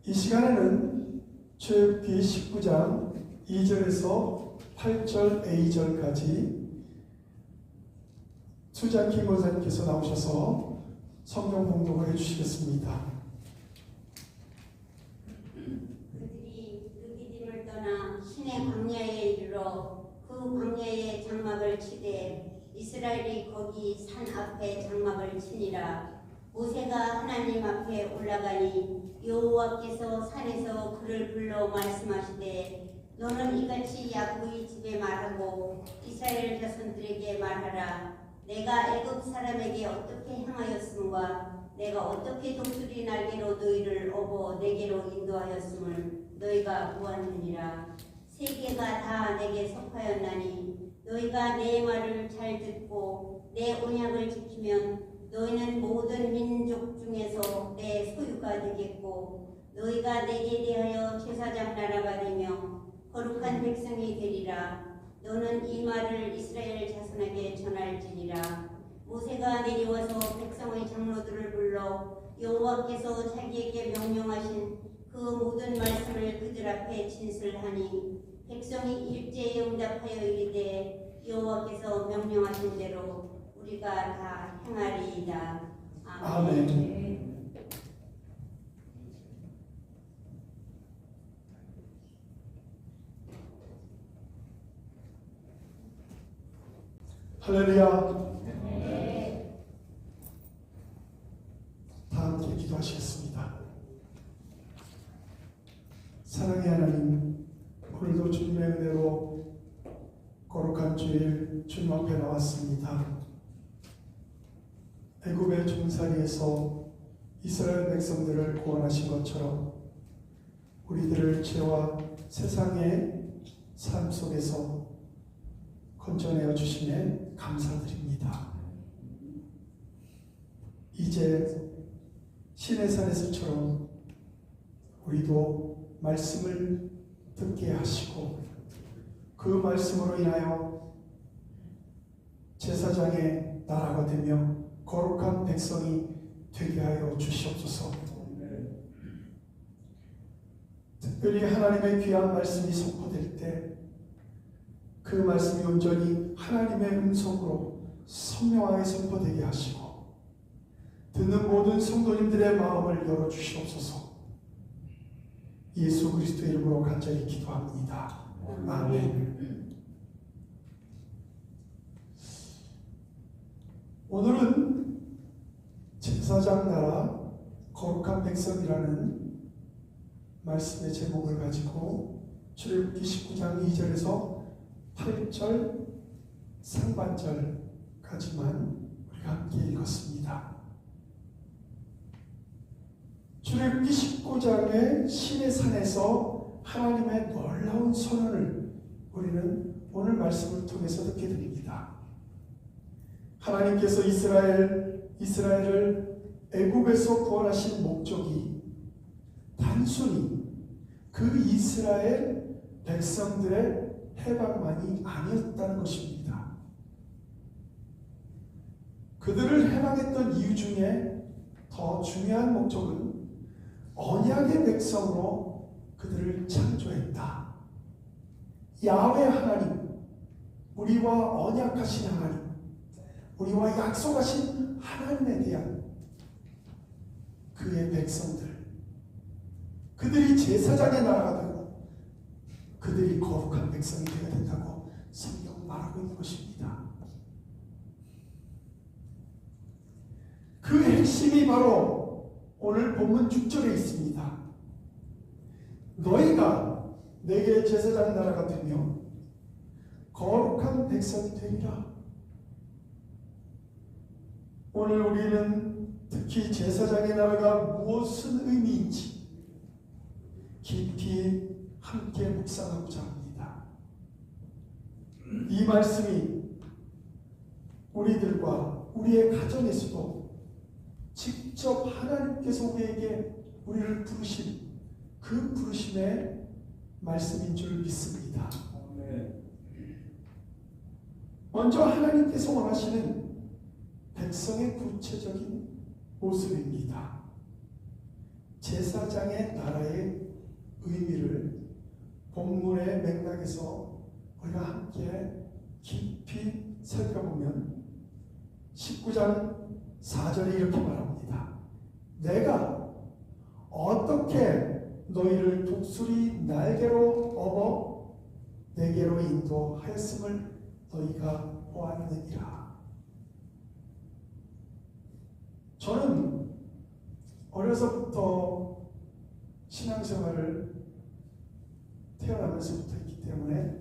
이 시간에는 출애굽기 19장 2절에서 8절 A절까지 수장킴 목사님께서 나오셔서 성경 봉독을 해주시겠습니다. 그들이 르비딤을 떠나 신의 광야에 이르러 그 광야에 장막을 치되 이스라엘이 거기 산 앞에 장막을 치니라. 모세가 하나님 앞에 올라가니 여호와께서 산에서 그를 불러 말씀하시되 너는 이같이 야곱의 집에 말하고 이스라엘 자손들에게 말하라. 내가 애굽 사람에게 어떻게 행하였음과 내가 어떻게 독수리 날개로 너희를 업어 내게로 인도하였음을 너희가 보았느니라. 세계가 다 내게 속하였나니 너희가 내 말을 잘 듣고 내 언약을 지키면 너희는 모든 민족 중에서 내 소유가 되겠고 너희가 내게 대하여 제사장 나라가 되며 거룩한 백성이 되리라. 너는 이 말을 이스라엘 자손에게 전할지니라. 모세가 내려와서 백성의 장로들을 불러 여호와께서 자기에게 명령하신 그 모든 말씀을 그들 앞에 진술하니 백성이 일제에 응답하여 이르되 여호와께서 명령하신 대로 우리가 다 행하리이다. 아멘. 아멘. 할렐루야. 네. 다 함께 기도하시겠습니다. 사랑의 하나님, 오늘도 주님의 은혜로 거룩한 주일 주님 앞에 나왔습니다. 애굽의 종살이에서 이스라엘 백성들을 구원하신 것처럼 우리들을 죄와 세상의 삶 속에서 건져내어 주심에 감사드립니다. 이제 신의 산에서처럼 우리도 말씀을 듣게 하시고 그 말씀으로 인하여 제사장의 나라가 되며 거룩한 백성이 되게 하여 주시옵소서. 특별히 하나님의 귀한 말씀이 선포될 때 그 말씀이 온전히 하나님의 음성으로 선명하게 선포되게 하시고 듣는 모든 성도님들의 마음을 열어주시옵소서. 예수 그리스도의 이름으로 간절히 기도합니다. 아멘. 오늘은 제사장 나라 거룩한 백성이라는 말씀의 제목을 가지고 출애굽기 19장 2절에서 8절 상반절까지만 우리가 함께 읽었습니다. 출애굽기 19장의 신의 산에서 하나님의 놀라운 선언을 우리는 오늘 말씀을 통해서 듣게 됩니다. 하나님께서 이스라엘을 애굽에서 구원하신 목적이 단순히 그 이스라엘 백성들의 해방만이 아니었다는 것입니다. 그들을 해방했던 이유 중에 더 중요한 목적은 언약의 백성으로 그들을 창조했다. 야훼 하나님, 우리와 언약하신 하나님, 우리와 약속하신 하나님에 대한 그의 백성들, 그들이 제사장의 나라가 되고 그들이 거룩한 백성이 되어야 된다고 성경은 말하고 있는 것입니다. 그 핵심이 바로 오늘 본문 6절에 있습니다. 너희가 내게 제사장 나라가 되며 거룩한 백성이 되리라. 오늘 우리는 특히 제사장의 나라가 무엇은 의미인지 깊이 함께 묵상하고자 합니다. 이 말씀이 우리들과 우리의 가정에서도 직접 하나님께서 우리를 부르신 그 부르심의 말씀인 줄 믿습니다. 먼저 하나님께서 원하시는 백성의 구체적인 모습입니다. 제사장의 나라의 의미를 본문의 맥락에서 우리가 함께 깊이 살펴보면 19장 4절에 이렇게 말합니다. 내가 어떻게 너희를 독수리 날개로 업어 내게로 인도하였음을 너희가 보았느니라. 저는 어려서부터 신앙생활을 태어나면서부터 했기 때문에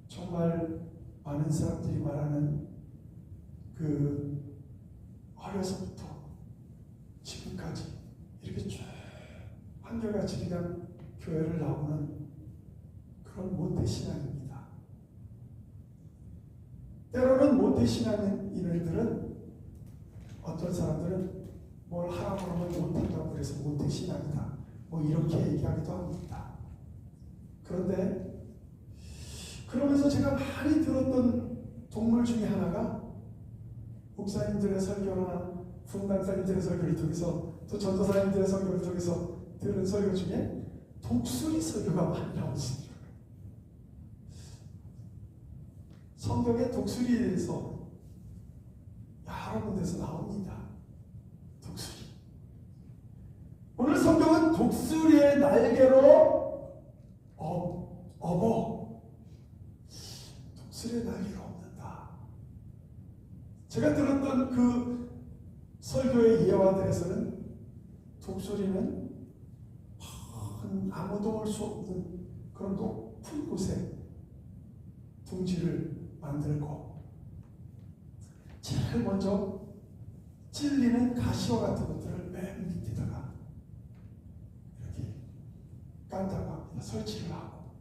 정말 많은 사람들이 말하는 그 어려서부터 지금까지 이렇게 쭉 한결같이 그냥 교회를 나오는 그런 모태신앙입니다. 때로는 모태신앙인들은 어떤 사람들은 뭘 하라고 하면 못한다고 그래서 모태신앙이다 뭐 이렇게 얘기하기도 합니다. 그런데 그러면서 제가 많이 들었던 동물 중에 하나가 목사님들의 설교나 분당사님들의 설교를 통해서 또 전도사님들의 설교를 통해서 들은 설교 중에 독수리 설교가 많이 나왔습니다. 성경에 독수리에 대해서 여러 군데서 나옵니다. 독수리. 오늘 성경은 독수리의 날개로 업어 독수리의 날개로 업는다. 제가 들었던 그 설교의 예화들에서는 독수리는 아무도 올 수 없는 그런 높은 곳에 둥지를 만들고 제일 먼저 찔리는 가시와 같은 것들을 맨 밑에다가 이렇게 깐다고 합니다. 설치를 하고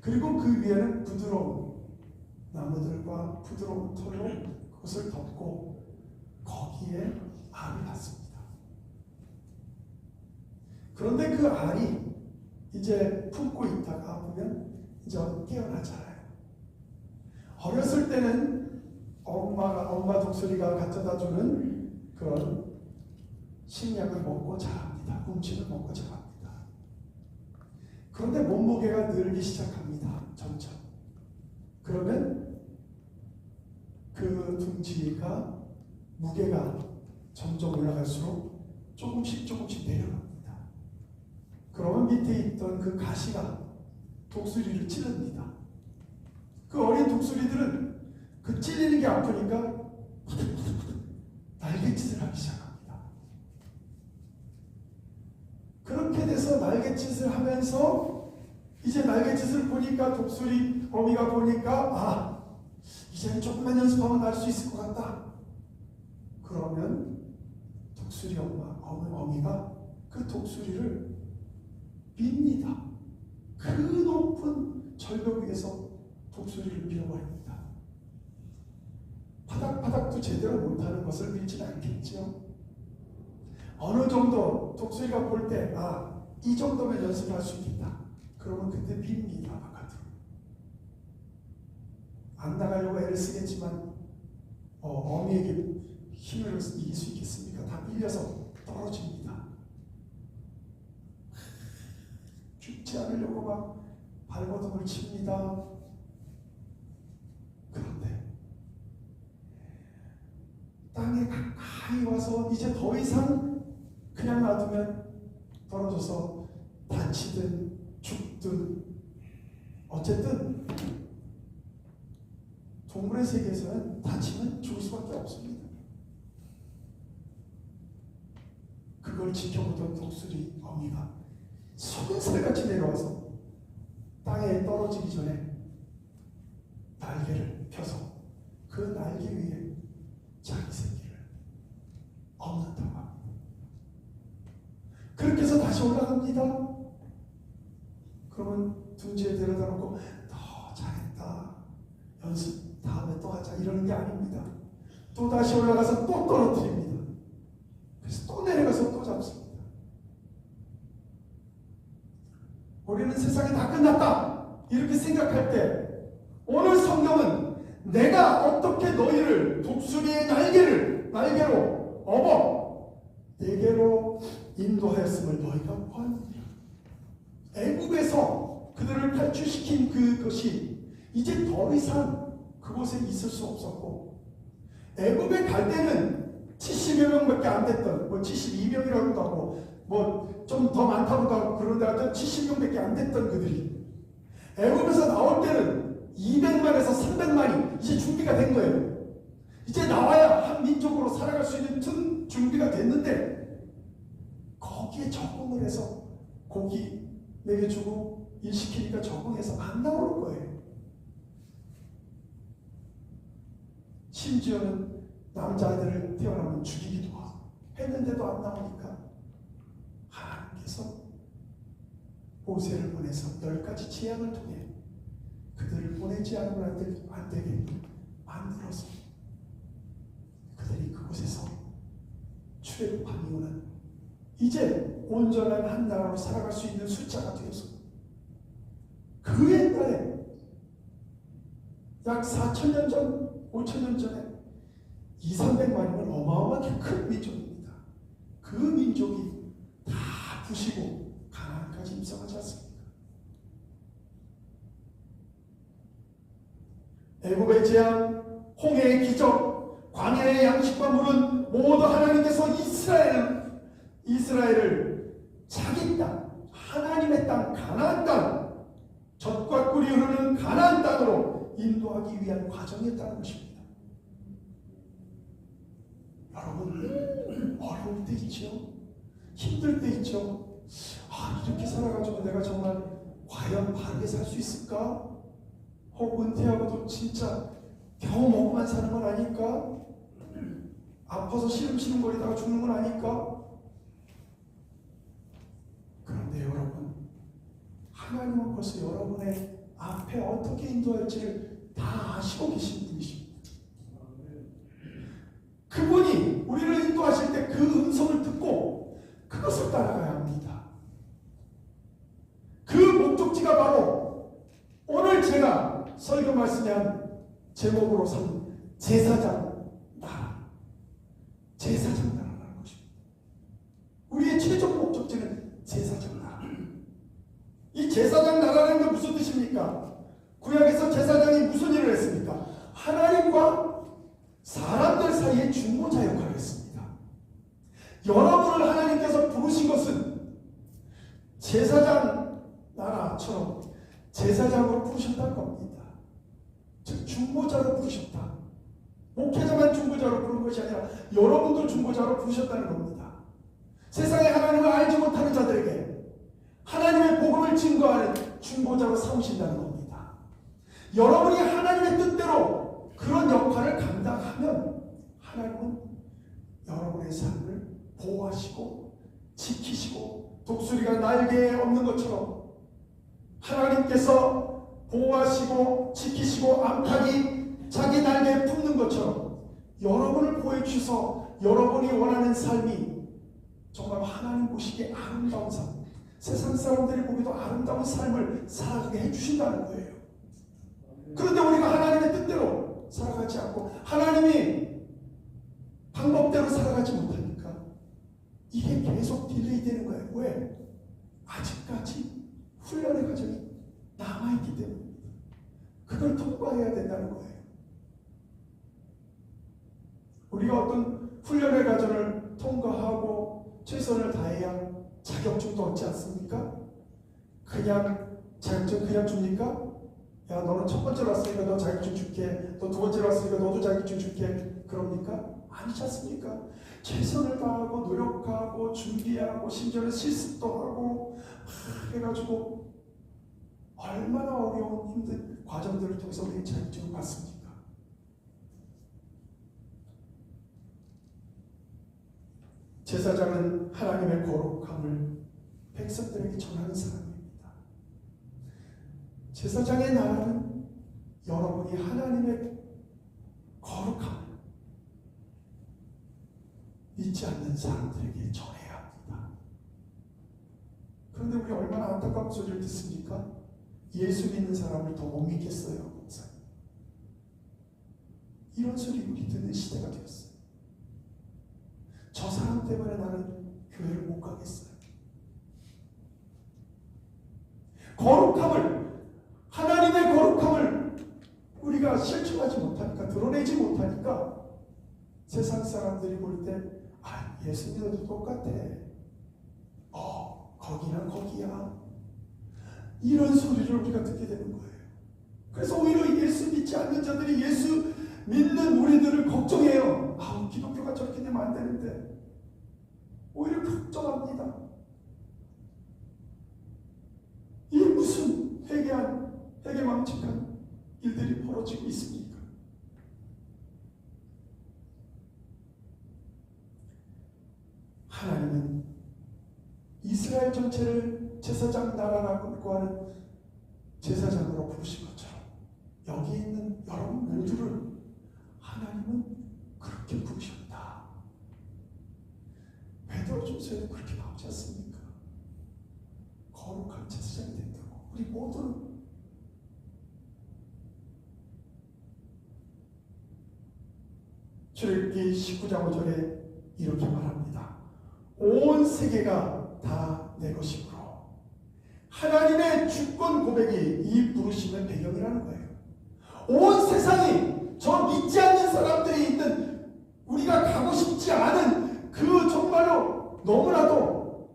그리고 그 위에는 부드러운 나무들과 부드러운 털로 그것을 덮고 거기에 알을 낳습니다. 그런데 그 알이 이제 품고 있다가 보면 이제 깨어나잖아요. 어렸을 때는 엄마 독수리가 갖다 주는 그런 식량을 먹고 자랍니다. 음식을 먹고 자랍니다. 그런데 몸무게가 늘기 시작합니다. 점점. 그러면 그 둥지가 무게가 점점 올라갈수록 조금씩 내려갑니다. 그러면 밑에 있던 그 가시가 독수리를 찌릅니다. 그 어린 독수리들은 그 찔리는 게 아프니까 날갯짓을 하기 시작합니다. 그렇게 돼서 날갯짓을 하면서 이제 날갯짓을 보니까 독수리 어미가 보니까 이제는 조금만 연습하면 날 수 있을 것 같다. 그러면 독수리 어미가 그 독수리를 밉니다. 그 높은 절벽 위에서 독수리를 밀어버립니다. 파닥파닥도 제대로 못하는 것을 밀지는 않겠죠. 어느 정도 독수리가 볼 때 이 정도면 연습을 할 수 있겠다. 그러면 그때 밉니다. 바깥으로. 안 나가려고 애를 쓰겠지만 어미에게 힘을 이길 수 있겠습니까? 다 밀려서 떨어집니다. 죽지 않으려고 막 발버둥을 칩니다. 그런데 땅에 가까이 와서 이제 더 이상 그냥 놔두면 떨어져서 다치든 죽든 어쨌든 동물의 세계에서는 다치면 죽을 수밖에 없습니다. 그걸 지켜보던 독수리 어미가 손살같이 내려와서 땅에 떨어지기 전에 날개를 펴서 그 날개 위에 자기 새끼를 엎는다고 합니다. 그렇게 해서 다시 올라갑니다. 그러면 둥지에 데려다 놓고 더 잘했다. 연습 다음에 또 하자. 이러는 게 아닙니다. 또 다시 올라가서 또 떨어뜨립니다. 그래서 또 내려가서 또 잡습니다. 우리는 세상이 다 끝났다. 이렇게 생각할 때 오늘 성경은 내가 어떻게 너희를 독수리의 날개로 업어 내게로 인도하였음을 너희가 보았느냐. 애굽에서 그들을 탈출시킨 그것이 이제 더 이상 그곳에 있을 수 없었고, 애굽에 갈 때는 70여 명밖에 안 됐던, 72명이라고도 하고 좀 더 많다고도 하고, 그런데 하여튼 70명밖에 안 됐던 그들이 애굽에서 나올 때는 200만에서 300만이 이제 준비가 된 거예요. 이제 나와야 한 민족으로 살아갈 수 있는 튼 준비가 됐는데, 거기에 적응을 해서 고기 먹여주고 일 시키니까 적응해서 안 나오는 거예요. 심지어는 남자아이들을 태어나면 죽이기도 하고 했는데도 안 나오니까 하나님께서 모세를 보내서 10가지 재앙을 통해 그들을 보내지 않으면 안 되게 만들어서 그들이 그곳에서 출애굽한 이유는 이제 온전한 한 나라로 살아갈 수 있는 숫자가 되어서, 그 옛날에 약 4,000년 전, 5,000년 전에 200~300만이면 어마어마하게 큰 민족입니다. 그 민족이 다 부시고 가나안까지 입성하지 않습니까? 애굽의 재앙, 홍해의 기적, 광야의 양식과 물은 모두 하나님께서 이스라엘을 자기 땅, 하나님의 땅, 가나안 땅, 젖과 꿀이 흐르는 가나안 땅으로 인도하기 위한 과정이었다는 것입니다. 여러분, 어려울 때 있죠. 힘들 때 있죠. 이렇게 살아가지고 내가 정말 과연 바르게 살 수 있을까? 은퇴하고도 진짜 겨우 먹고만 사는 건 아닐까? 아파서 시름시름거리다가 죽는 건 아닐까? 그런데 여러분, 하나님은 벌써 여러분의 앞에 어떻게 인도할지를 다 아시고 계신 분이십니다. 그분이 우리를 인도하실 때 그 음성을 듣고 그것을 따라가야 합니다. 그 목적지가 바로 오늘 제가 설교 말씀에 한 제목으로 삼은 제사장 나라, 제사장 나라라는 것입니다. 우리의 최종 목적지는 제사장 나라. 이 제사장 나라라는 게 무슨 뜻입니까? 구약에서 제사장이 무슨 일을 했습니까? 하나님과 사람들 사이의 중보자 역할을 했습니다. 여러분을 하나님께서 부르신 것은 제사장 나라처럼 제사장으로 부르셨다는 겁니다. 즉 중보자로 부르셨다. 목회자만 중보자로 부른 것이 아니라 여러분도 중보자로 부르셨다는 겁니다. 세상에 하나님을 알지 못하는 자들에게 하나님의 복음을 증거하는 중보자로 삼으신다는 겁니다. 여러분이 하나님의 뜻대로 그런 역할을 감당하면 하나님은 여러분의 삶을 보호하시고 지키시고, 독수리가 날개에 없는 것처럼 하나님께서 보호하시고 지키시고 암탉이 자기 날개에 품는 것처럼 여러분을 보호해 주셔서 여러분이 원하는 삶이 정말 하나님 보시기에 아름다운 삶, 세상 사람들이 보기도 아름다운 삶을 살아가게 해주신다는 거예요. 그런데 우리가 하나님의 뜻대로 살아가지 않고 하나님이 방법대로 살아가지 못하니까 이게 계속 딜레이 되는 거예요. 왜? 아직까지 훈련의 과정이 남아있기 때문입니다. 그걸 통과해야 된다는 거예요. 우리가 어떤 훈련의 과정을 통과하고 최선을 다해야 자격증도 얻지 않습니까? 그냥 자격증 그냥 줍니까? 야, 너는 첫 번째로 왔으니까 너 자격증 줄게, 너 두 번째로 왔으니까 너도 자격증 줄게, 그럽니까? 아니지 않습니까? 최선을 다하고 노력하고 준비하고 심지어는 실습도 하고 해가지고 얼마나 어려운 힘든 과정들을 통해서 우리 자격증을 받습니까? 제사장은 하나님의 거룩함을 백성들에게 전하는 사람입니다. 제사장의 나라는 여러분이 하나님의 거룩함을 믿지 않는 사람들에게 전해야 합니다. 그런데 우리 얼마나 안타까운 소리를 듣습니까? 예수 믿는 사람을 더 못 믿겠어요. 이런 소리 우리 듣는 시대가 되었어요. 저 사람 때문에 나는 거룩함을, 하나님의 거룩함을 우리가 실천하지 못하니까, 드러내지 못하니까 세상 사람들이 볼 때 예수님도 똑같아. 거기나 거기야. 이런 소리를 우리가 듣게 되는 거예요. 그래서 오히려 예수 믿지 않는 자들이 예수 믿는 우리들을 걱정해요. 기독교가 저렇게 되면 안 되는데. 오히려 걱정합니다. 이게 무슨 회개망측한 일들이 벌어지고 있습니까? 하나님은 이스라엘 전체를 제사장 나라라고 하는 제사장으로 부르신 것처럼 여기 있는 여러분 모두를 하나님은 그렇게 부르셨다. 베드로전서에도 그렇게 나오지 않습니까? 거룩한 제사장이 된다고. 우리 모두는 출애굽기 19장 5절에 이렇게 말합니다. 온 세계가 다 내 것이므로. 하나님의 주권 고백이 이 부르심의 배경이라는 거예요. 온 세상이 저 믿지 않는 사람들이 있는, 우리가 가고 싶지 않은 그 정말로 너무나도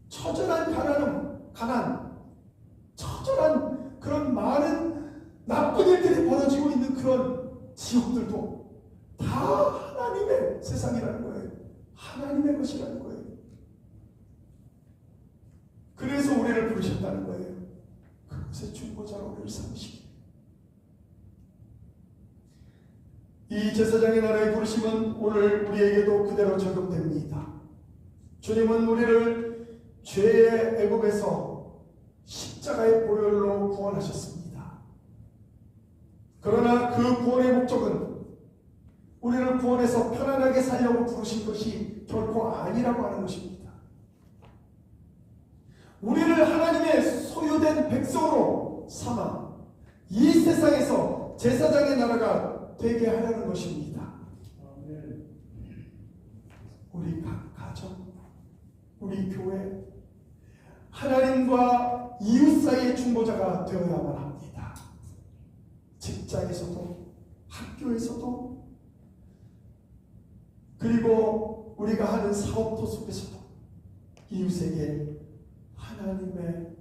처절한 가난, 처절한 그런 많은 나쁜 일들이 벌어지고 있는 그런 지옥들도 다 하나님의 세상이라는 거예요. 하나님의 것이라는 거예요. 그래서 우리를 부르셨다는 거예요. 그것의 중보자로 우리를 삼으시기. 이 제사장의 나라의 부르심은 오늘 우리에게도 그대로 적용됩니다. 주님은 우리를 죄의 애굽에서 십자가의 보혈로 구원하셨습니다. 그러나 그 구원의 목적은 우리를 구원해서 편안하게 살려고 부르신 것이 결코 아니라고 하는 것입니다. 우리를 하나님의 소유된 백성으로 삼아 이 세상에서 제사장의 나라가 되게 하려는 것입니다. 우리 각 가정, 우리 교회, 하나님과 이웃 사이의 중보자가 되어야만 합니다. 직장에서도, 학교에서도, 그리고 우리가 하는 사업도 속에서도 이웃에게 하나님의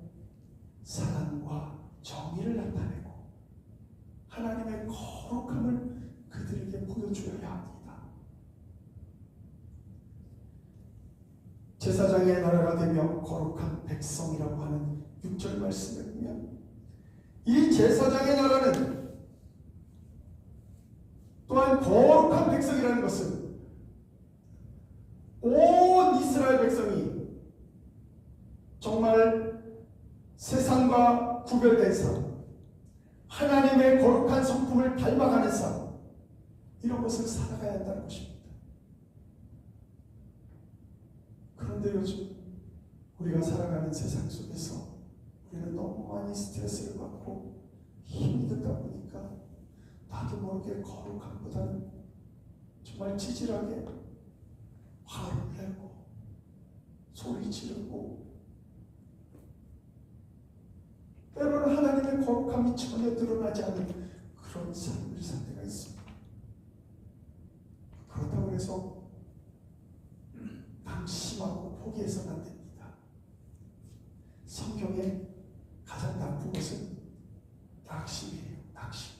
사랑과 정의를 나타내고 하나님의 거룩함을 그들에게 보여주어야 합니다. 제사장의 나라가 되며 거룩한 백성이라고 하는 6절 말씀에 보면 이 제사장의 나라는 또한 거룩한 백성이라는 것은 온 이스라엘 백성이 정말 세상과 구별된 삶, 하나님의 거룩한 성품을 닮아가는 삶, 이런 것을 살아가야 한다는 것입니다. 그런데 요즘 우리가 살아가는 세상 속에서 우리는 너무 많이 스트레스를 받고 힘이 들다 보니까 나도 모르게 거룩함보다는 정말 찌질하게 화를 내고 소리 지르고, 때로는 하나님의 거룩함이 전혀 드러나지 않는 그런 삶을 살 때가 있습니다. 그렇다고 해서 방심하고 포기해서는 안 됩니다. 성경에 가장 나쁜 것은 낙심이에요. 낙심.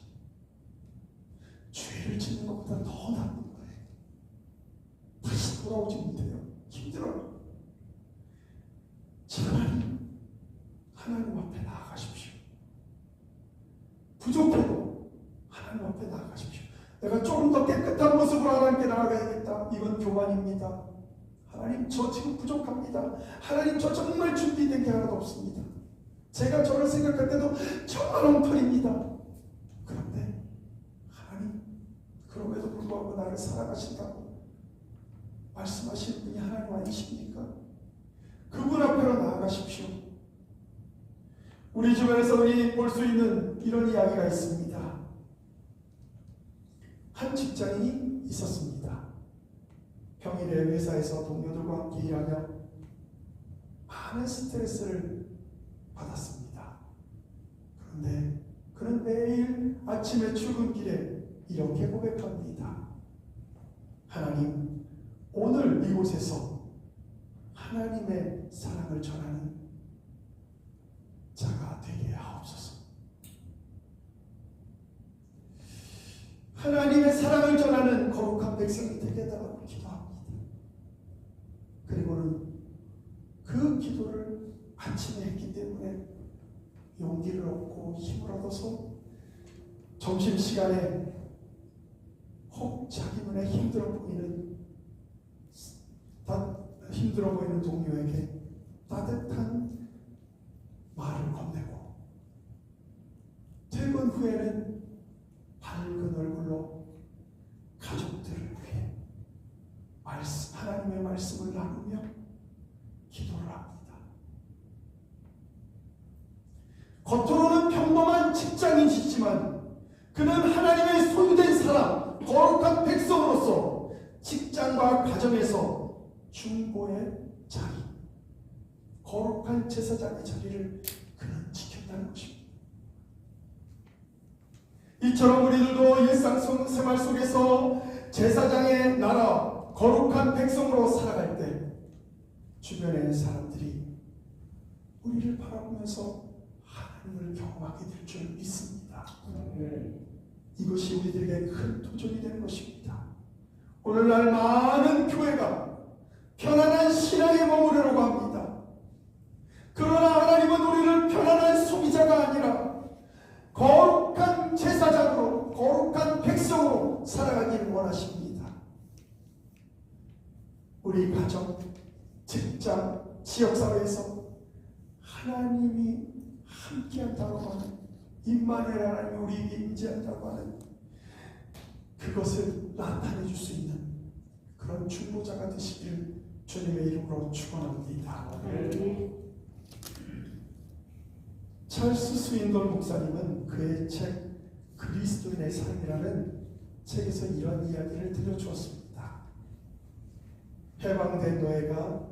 죄를 짓는 것보다 더 나쁜 거예요. 다시 돌아오지 못해요. 힘들어요. 차라리 하나님 앞에 나아가십시오. 부족해도 하나님 앞에 나아가십시오. 내가 조금 더 깨끗한 모습으로 하나님께 나아가야겠다. 이건 교만입니다. 하나님, 저 지금 부족합니다. 하나님, 저 정말 준비된 게 하나도 없습니다. 제가 저를 생각할 때도 정말 엉터리입니다. 그런데 하나님, 그럼에도 불구하고 나를 사랑하신다고 말씀하시는 분이 하나님 아니십니까? 그분 앞으로 나아가십시오. 우리 주변에서 우리 볼 수 있는 이런 이야기가 있습니다. 한 직장인이 있었습니다. 평일에 회사에서 동료들과 함께 일하며 많은 스트레스를 받았습니다. 그런데 그는 매일 아침에 출근길에 이렇게 고백합니다. 하나님, 오늘 이곳에서 하나님의 사랑을 전하는 자가 되게 하옵소서. 하나님의 사랑을 전하는 거룩한 백성이 되게 해달라고 기도합니다. 그리고는 그 기도를 아침에 했기 때문에 용기를 얻고 힘을 얻어서 점심시간에 혹 자기 눈에 힘들어 보이는 동료에게 따뜻한 말을 건네고, 퇴근 후에는 밝은 얼굴로 가족들을 위해 하나님의 말씀을 나누며 기도를 합니다. 겉으로는 평범한 직장인이지만 그는 하나님의 소유된 사람, 거룩한 백성으로서 직장과 가정에서 중보의 자리, 거룩한 제사장의 자리를 그는 지켰다는 것입니다. 이처럼 우리들도 일상생활 속에서 제사장의 나라, 거룩한 백성으로 살아갈 때 주변의 사람들이 우리를 바라보면서 하나님을 경험하게 될 줄 믿습니다. 이것이 우리들에게 큰 도전이 되는 것입니다. 오늘날 많은 교회가 편안한 신앙에 머무르려고 합니다. 그러나 하나님은 우리를 편안한 소비자가 아니라 거룩한 제사장으로, 거룩한 백성으로 살아가기를 원하십니다. 우리 가정, 직장, 지역사회에서 하나님이 함께한다고 하는, 임마누엘 하나님이 우리에게 임재한다고 하는 그것을 나타내 줄 수 있는 그런 중보자가 되시기를 주님의 이름으로 축원합니다. 찰스 스윈돈 목사님은 그의 책 그리스도인의 삶이라는 책에서 이런 이야기를 들려주었습니다. 해방된 노예가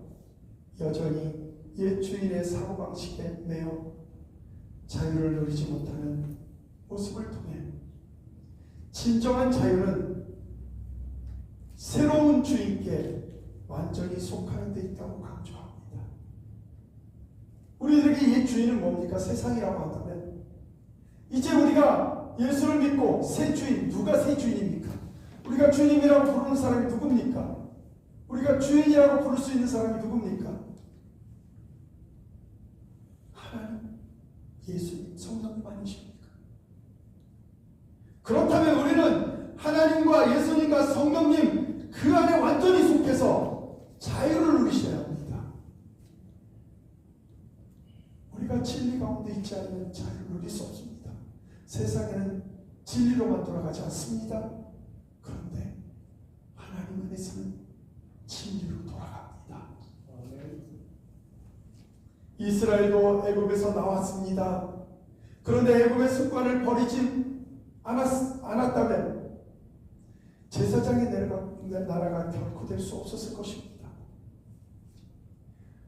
여전히 옛 주인의 사고방식에 매여 자유를 누리지 못하는 모습을 통해 진정한 자유는 새로운 주인께 완전히 속하는 데 있다고 강조합니다. 우리들에게 옛 주인은 뭡니까? 세상이라고 한다면 이제 우리가 예수를 믿고 새 주인, 누가 새 주인입니까? 우리가 주님이라고 부르는 사람이 누굽니까? 우리가 주인이라고 부를 수 있는 사람이 누굽니까? 하나님, 예수님, 성령님 아니십니까? 그렇다면 우리는 하나님과 예수님과 성령님 그 안에 완전히 속해서 자유를 누리셔야 합니다. 우리가 진리 가운데 있지 않으면 자유를 누릴 수 없습니다. 세상에는 진리로만 돌아가지 않습니다. 그런데 하나님 안에서는 진리로 돌아갑니다. 이스라엘도 애굽에서 나왔습니다. 그런데 애굽의 습관을 버리지 않았다면 제사장의 나라가 결코 될 수 없었을 것입니다.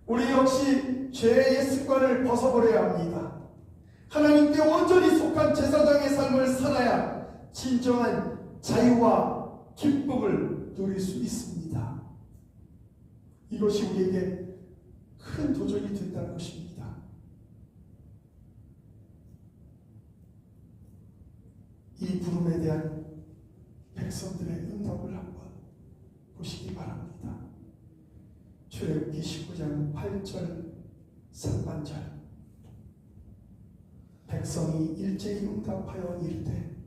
우리 역시 죄의 습관을 벗어버려야 합니다. 하나님께 온전히 속한 제사장의 삶을 살아야 진정한 자유와 기쁨을 누릴 수 있습니다. 이것이 우리에게 큰 도전이 된다는 것입니다. 이 부름에 대한 백성들의 응답을 한번 보시기 바랍니다. 출애굽기 19장 8절 상반절, 백성이 일제히 응답하여 이르되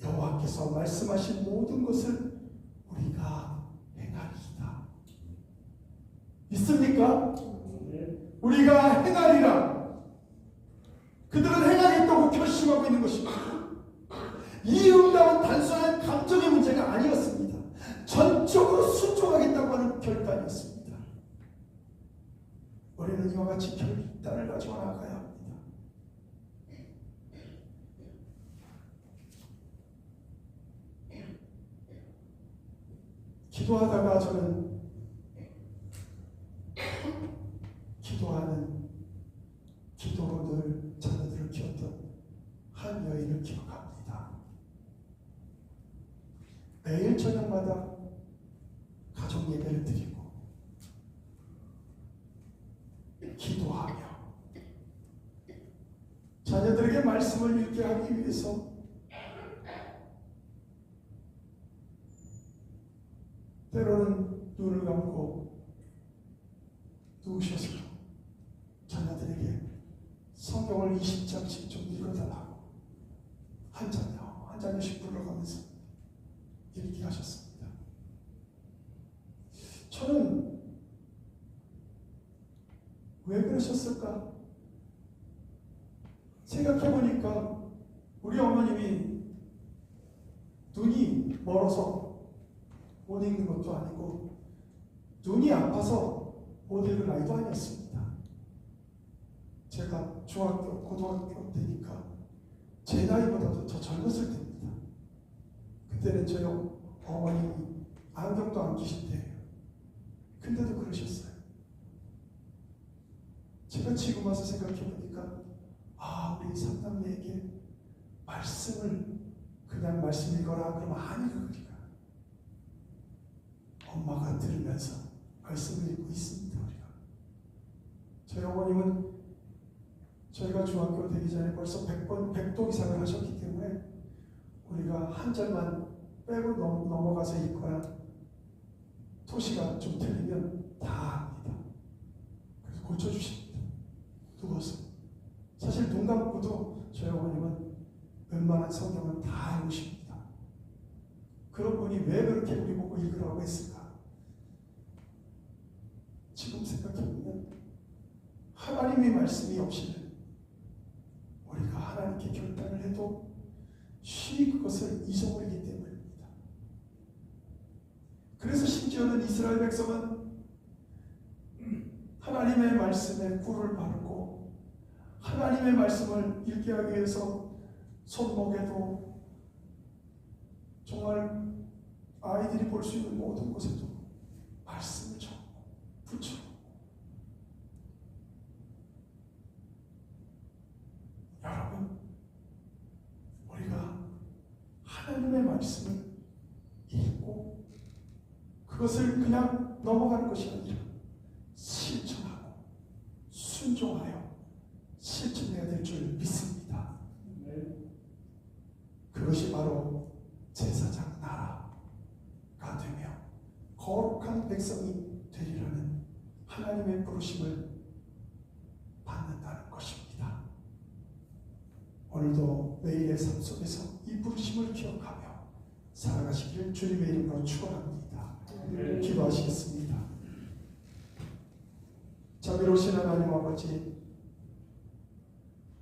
여호와께서 말씀하신 모든 것을 우리가 행하리이다. 믿습니까? 우리가 행하리라. 그들은 행하겠다고 결심하고 있는 것입니다. 이 응답은 단순한 감정의 문제가 아니었습니다. 전적으로 순종하겠다고 하는 결단이었습니다. 우리는 이와 같이 결단을 가지고 나아가야 합니다. 기도하다가 저는 기도하는 기도로 늘 자녀들을 키웠던 한 여인을 기억합니다. 매일 저녁마다 가족 예배를 드리고 기도하며 자녀들에게 말씀을 읽게 하기 위해서 때로는 눈을 감고 누우셔서 자녀들에게 성경을 20장씩 좀 읽어달라고 한 장씩 불러가면서 읽게 하셨습니다. 저는 왜 그러셨을까? 생각해보니까 우리 어머님이 눈이 멀어서 못 읽는 것도 아니고 눈이 아파서 못 읽을 나이도 아니었습니다. 제가 중학교, 고등학교 때니까 제 나이보다도 더 젊었을 때입니다. 그때는 저희 어머님이 안경도 안 끼실 때예요. 근데도 그러셨어요. 제가 지금 와서 생각해보니까 우리 삼남매에게 말씀을 그냥 말씀 읽어라 그러면 안 읽으리까. 엄마가 들으면서 말씀을 읽고 있습니다. 우리가. 저희 어머님은 저희가 중학교 되기 전에 벌써 100도 이상을 하셨기 때문에 우리가 한 절만 빼고 넘어가서 읽거나 토시가 좀 틀리면 다 합니다. 그래서 고쳐주십니다. 누워서. 사실 눈 감고도 저희 어머님은 웬만한 성경은 다 읽으십니다. 그런 분이 왜 그렇게 우리 보고 읽으라고 했을까? 지금 생각해보면 하나님의 말씀이 없이는 우리가 하나님께 결단을 해도 쉬이 그것을 잊어버리기 때문입니다. 그래서 심지어는 이스라엘 백성은 하나님의 말씀에 꿀을 바르고 하나님의 말씀을 읽게 하기 위해서 손목에도 정말 아이들이 볼 수 있는 모든 곳에도 말씀을 붙여. 여러분, 우리가 하나님의 말씀을 읽고 그것을 그냥 넘어가는 것이 아니라 실천하고 순종하여 실천해야 될 줄 믿습니다. 그것이 바로 제사장 나라가 되며 거룩한 백성이 되리라는 하나님의 부르심을 받는다는 것입니다. 오늘도 매일의 삶 속에서 이 부르심을 기억하며 살아가시기를 주님의 이름으로 축원합니다. 기도하시겠습니다. 자비로우신 하나님 아버지,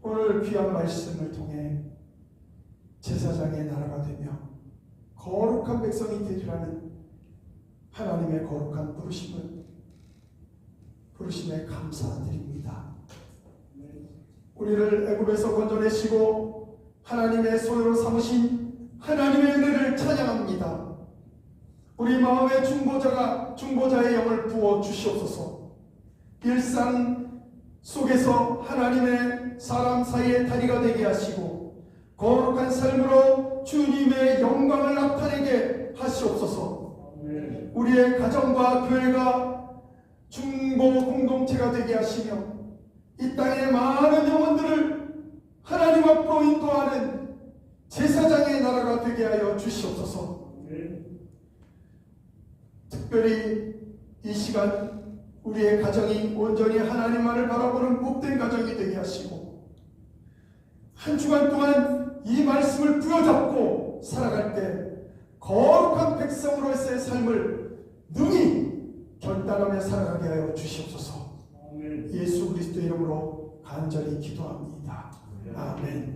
오늘 귀한 말씀을 통해 제사장의 나라가 되며 거룩한 백성이 되리라는 하나님의 거룩한 부르심에 감사드립니다. 우리를 애굽에서 건져내시고 하나님의 소유로 삼으신 하나님의 은혜를 찬양합니다. 우리 마음의 중보자의 영을 부어 주시옵소서. 일상 속에서 하나님의 사람 사이의 다리가 되게 하시고 거룩한 삶으로 주님의 영광을 나타내게 하시옵소서. 우리의 가정과 교회가 중보 공동체가 되게 하시며 이 땅의 많은 영혼들을 하나님 앞으로 인도하는 제사장의 나라가 되게 하여 주시옵소서. 특별히 이 시간 우리의 가정이 온전히 하나님만을 바라보는 복된 가정이 되게 하시고 한 주간 동안 이 말씀을 부여잡고 살아갈 때 거룩한 백성으로서의 삶을 능히 결단하며 살아가게 하여 주시옵소서. 예수 그리스도 이름으로 간절히 기도합니다. 아멘.